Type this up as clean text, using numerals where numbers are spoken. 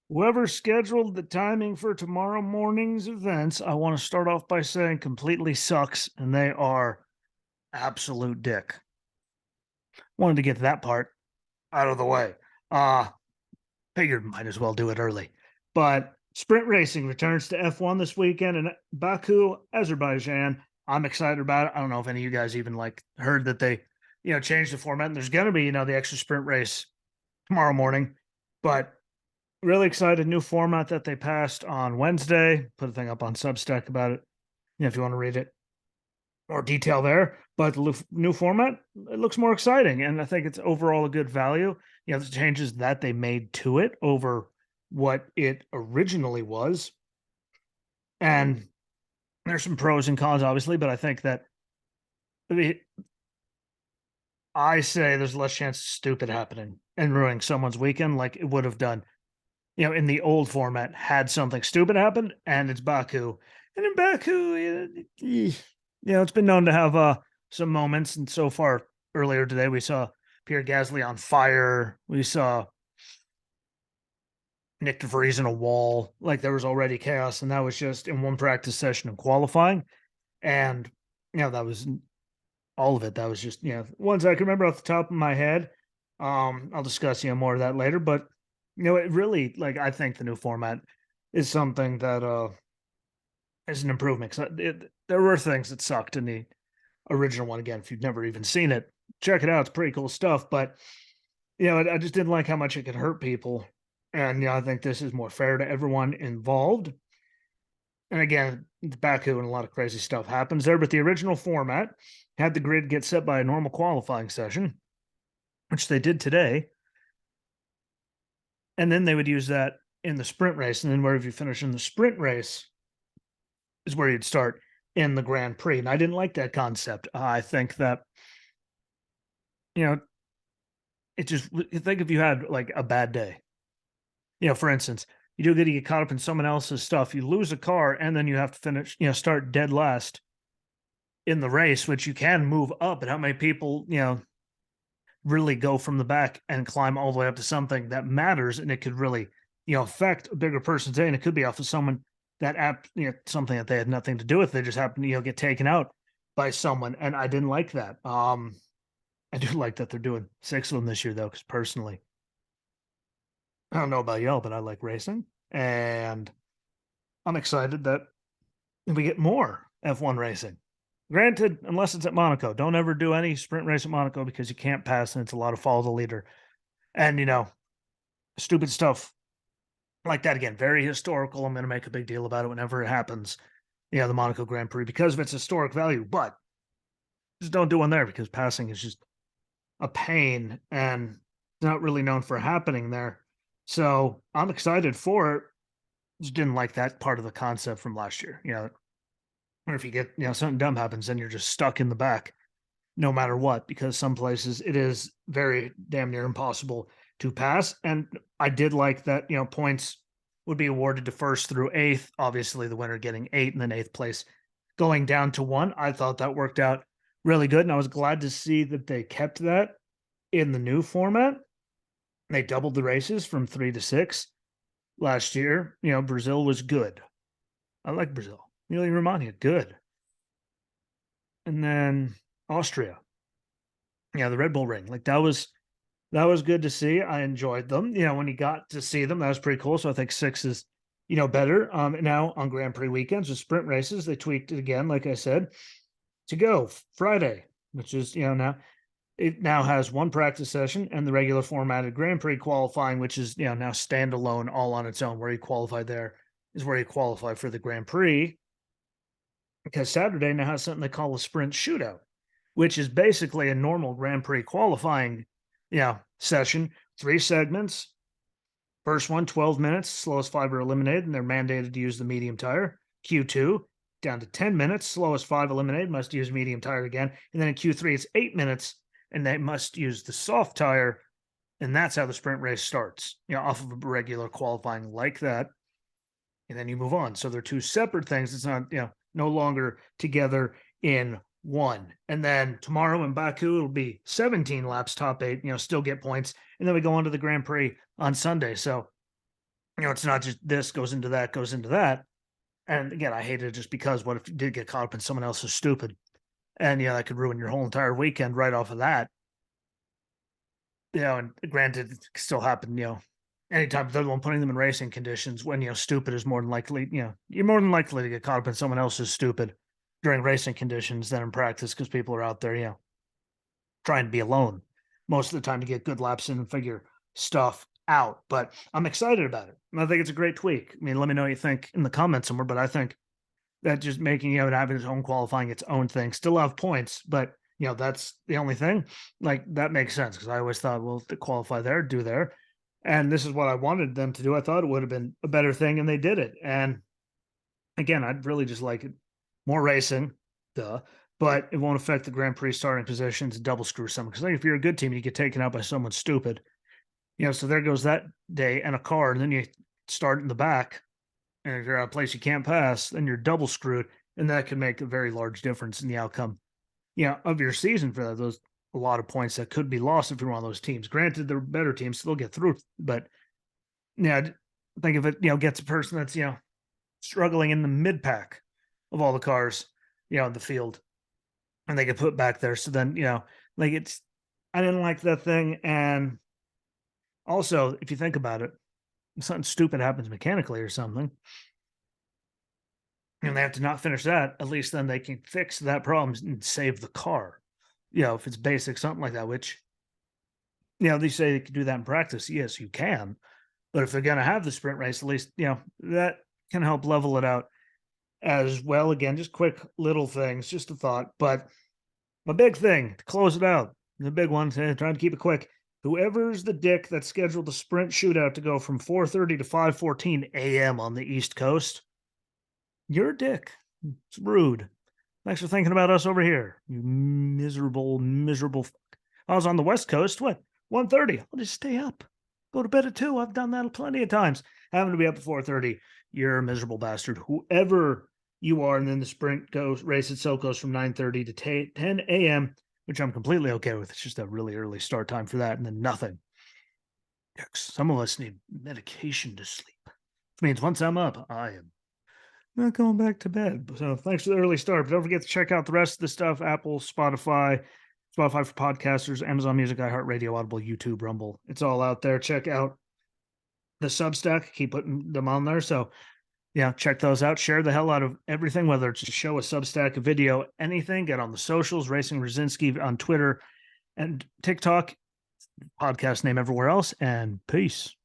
Whoever scheduled the timing for tomorrow morning's events, I want to start off by saying completely sucks, and they are absolute dick. Wanted to get that part out of the way. Uh, Figured might as well do it early. But sprint racing returns to F1 this weekend in Baku, Azerbaijan. I'm excited about it. I don't know if any of you guys even heard that they, changed the format. And there's going to be, the extra sprint race tomorrow morning. But really excited new format that they passed on Wednesday. Put a thing up on Substack about it. If you want to read it, more detail there. But the new format, it looks more exciting, and I think it's overall a good value. The changes that they made to it over what it originally was, and there's some pros and cons, obviously. But I think that I say there's less chance of stupid happening and ruining someone's weekend like it would have done in the old format, had something stupid happen, and it's Baku. And in Baku, it's been known to have some moments. And so far, earlier today, we saw Pierre Gasly on fire. We saw Nick DeVries in a wall. Like there was already chaos, and that was just in one practice session of qualifying. And that was all of it. That was just ones I can remember off the top of my head. I'll discuss more of that later, but it really, I think the new format is something that is an improvement. There were things that sucked in the original one. Again, if you've never even seen it, check it out. It's pretty cool stuff. But I just didn't like how much it could hurt people. And I think this is more fair to everyone involved. And again, it's Baku and a lot of crazy stuff happens there. But the original format had the grid get set by a normal qualifying session, which they did today. And then they would use that in the sprint race. And then wherever you finish in the sprint race is where you'd start in the Grand Prix. And I didn't like that concept. I think that, it just, think if you had like a bad day, for instance, you do get caught up in someone else's stuff, you lose a car, and then you have to finish, start dead last in the race, which you can move up. And how many people, really go from the back and climb all the way up to something that matters, and it could really, affect a bigger person's day, and it could be off of someone that something that they had nothing to do with. They just happened to, get taken out by someone, and I didn't like that. I do like that they're doing 6 of them this year, though, because personally, I don't know about y'all, but I like racing, and I'm excited that we get more F1 racing. Granted, unless it's at Monaco, don't ever do any sprint race at Monaco because you can't pass, and it's a lot of follow the leader. And stupid stuff like that. Again, very historical. I'm going to make a big deal about it whenever it happens. The Monaco Grand Prix, because of its historic value. But just don't do one there, because passing is just a pain and not really known for happening there. So I'm excited for it. Just didn't like that part of the concept from last year. Or if you get, something dumb happens, then you're just stuck in the back no matter what, because some places it is very damn near impossible to pass. And I did like that, points would be awarded to first through eighth. Obviously, the winner getting 8 and then eighth place going down to 1. I thought that worked out really good. And I was glad to see that they kept that in the new format. They doubled the races from 3 to 6 last year. Brazil was good. I like Brazil. Romania, good. And then Austria. The Red Bull Ring. That was good to see. I enjoyed them. When you got to see them, that was pretty cool. So I think 6 is, better. Now on Grand Prix weekends with sprint races, they tweaked it again, like I said, to go Friday, which is, now it now has one practice session and the regular formatted Grand Prix qualifying, which is, now standalone all on its own. Where you qualify there is where you qualify for the Grand Prix. Because Saturday now has something they call a sprint shootout, which is basically a normal Grand Prix qualifying, session. 3 segments. First one, 12 minutes, slowest 5 are eliminated, and they're mandated to use the medium tire. Q2, down to 10 minutes, slowest 5 eliminated, must use medium tire again. And then in Q3, it's 8 minutes, and they must use the soft tire. And that's how the sprint race starts, off of a regular qualifying like that. And then you move on. So they're 2 separate things. It's not, no longer together in one. And then tomorrow in Baku, it'll be 17 laps, top 8, still get points. And then we go on to the Grand Prix on Sunday. So It's not just this goes into that, goes into that. And again, I hate it just because what if you did get caught up in someone else's stupid? And that could ruin your whole entire weekend right off of that. And granted, it can still happen, anytime they're the one putting them in racing conditions when, stupid is more than likely, you're more than likely to get caught up in someone else's stupid during racing conditions than in practice because people are out there, trying to be alone most of the time to get good laps in and figure stuff out. But I'm excited about it. And I think it's a great tweak. I mean, let me know what you think in the comments somewhere, but I think that just making, and having its own qualifying, its own thing, still have points, but that's the only thing. Like that makes sense because I always thought, well, to qualify there, do there. And this is what I wanted them to do. I thought it would have been a better thing, and they did it. And again, I'd really just like it more racing, duh, but it won't affect the Grand Prix starting positions, double screw someone. Because like if you're a good team, you get taken out by someone stupid. So there goes that day and a car, and then you start in the back, and if you're at a place you can't pass, then you're double screwed, and that can make a very large difference in the outcome, of your season for that. Those a lot of points that could be lost if you're one of those teams. Granted, they're better teams, still get through, but think if it gets a person that's struggling in the mid pack of all the cars, in the field, and they get put back there. So then like I didn't like that thing, and also if you think about it, if something stupid happens mechanically or something, and they have to not finish that, at least then they can fix that problem and save the car. If it's basic, something like that, which, they say they can do that in practice. Yes, you can. But if they're going to have the sprint race, at least, that can help level it out as well. Again, just quick little things, just a thought. But my big thing to close it out, the big one, trying to keep it quick. Whoever's the dick that scheduled the sprint shootout to go from 4:30 to 5:14 a.m. on the East Coast, you're a dick. It's rude. Thanks for thinking about us over here. You miserable, miserable. I was on the West Coast. What? 1:30. I'll just stay up. Go to bed at 2. I've done that plenty of times. Having to be up at 4:30. You're a miserable bastard. Whoever you are, and then the sprint race itself goes from 9:30 to 10 a.m., which I'm completely okay with. It's just a really early start time for that, and then nothing. Some of us need medication to sleep. Which means once I'm up, I am not going back to bed. So thanks for the early start. But don't forget to check out the rest of the stuff: Apple, Spotify for podcasters, Amazon Music, iHeartRadio, Audible, YouTube, Rumble. It's all out there. Check out the Substack. Keep putting them on there. So check those out. Share the hell out of everything, whether it's a show, a Substack, a video, anything. Get on the socials, Racing Rosinski on Twitter and TikTok. Podcast name everywhere else. And peace.